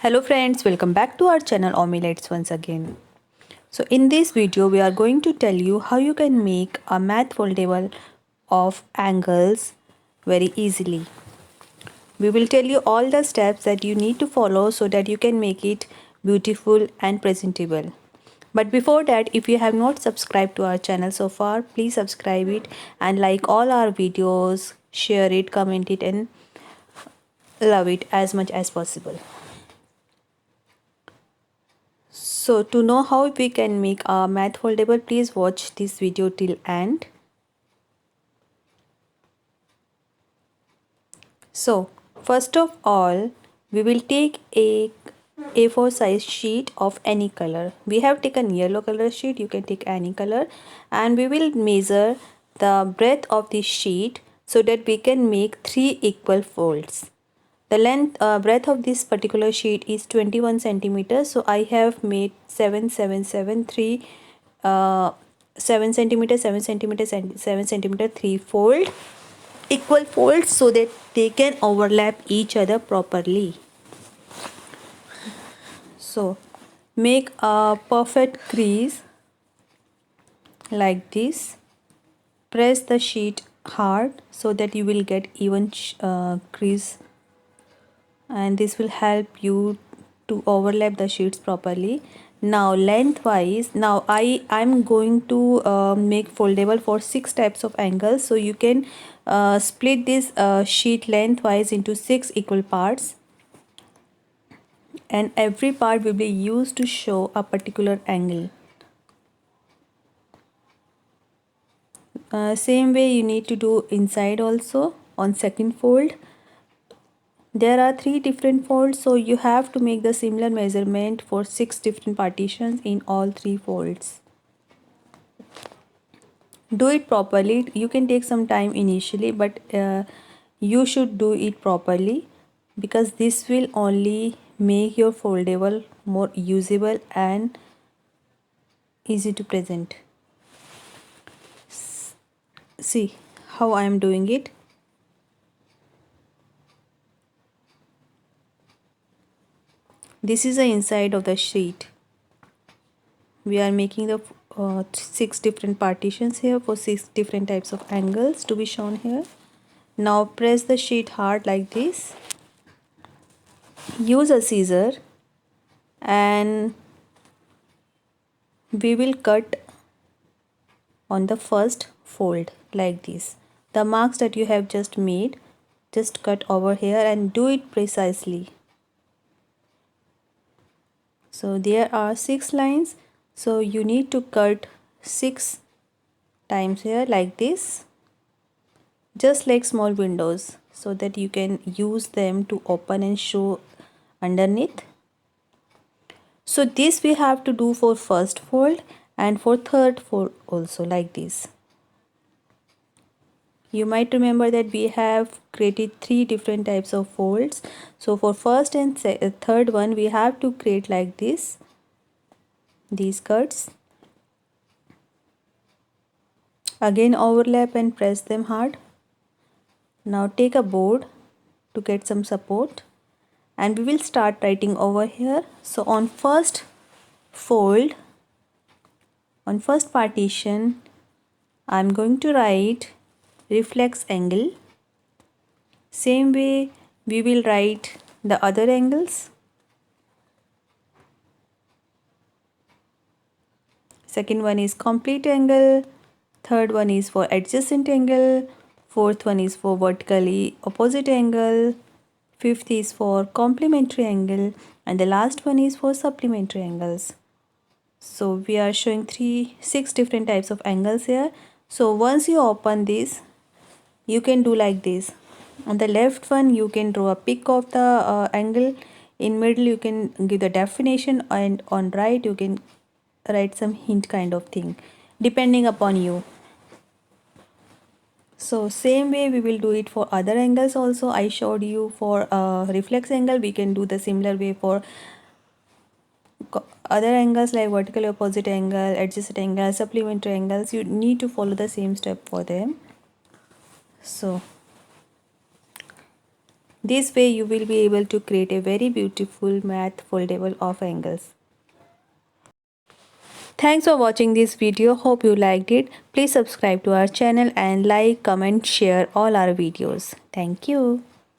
Hello friends, welcome back to our channel Omelets once again. So in this video we are going to tell you how you can make a math foldable of angles very easily. We will tell you all the steps that you need to follow so that you can make it beautiful and presentable. But before that, if you have not subscribed to our channel so far, please subscribe it and like all our videos, share it, comment it and love it as much as possible. So to know how we can make a math foldable, please watch this video till end. So first of all, we will take a A4 size sheet of any color. We have taken yellow color sheet, you can take any color, and we will measure the breadth of this sheet so that we can make 3 equal folds. The length breadth of this particular sheet is 21 centimeters, so I have made 7773 7 centimeter 7 centimeters and 7 centimeter 3 fold equal folds so that they can overlap each other properly. So make a perfect crease like this. Press the sheet hard so that you will get even crease, and this will help you to overlap the sheets properly. Now lengthwise, now I'm going to make foldable for 6 types of angles, so you can split this sheet lengthwise into 6 equal parts, and every part will be used to show a particular angle. Same way you need to do inside also on second fold. There are 3 different folds, so you have to make the similar measurement for 6 different partitions in all 3 folds. Do it properly. You can take some time initially, but you should do it properly because this will only make your foldable more usable and easy to present. See how I am doing it. This is the inside of the sheet. We are making the 6 different partitions here for 6 different types of angles to be shown here. Now press the sheet hard like this. Use a scissor and we will cut on the first fold like this. The marks that you have just made, just cut over here and do it precisely. So there are 6 lines, so you need to cut 6 times here like this, just like small windows, so that you can use them to open and show underneath. So this we have to do for first fold and for third fold also like this. You might remember that we have created 3 different types of folds. So for first and third one we have to create like this, these cuts. Again overlap and press them hard. Now take a board to get some support and we will start writing over here. So on first fold, on first partition, I'm going to write reflex angle. Same way we will write the other angles. Second one is complete angle, third one is for adjacent angle, fourth one is for vertically opposite angle, fifth is for complementary angle, and the last one is for supplementary angles. So we are showing 6 different types of angles here. So once you open this, you can do like this. On the left one you can draw a pic of the angle, in middle you can give the definition, and on right you can write some hint kind of thing depending upon you. So same way we will do it for other angles also. I showed you for reflex angle, we can do the similar way for other angles like vertical opposite angle, adjacent angle, supplementary angles. You need to follow the same step for them. So This way you will be able to create a very beautiful math foldable of angles. Thanks for watching this video. Hope you liked it. Please subscribe to our channel and like, comment, share all our videos. Thank you.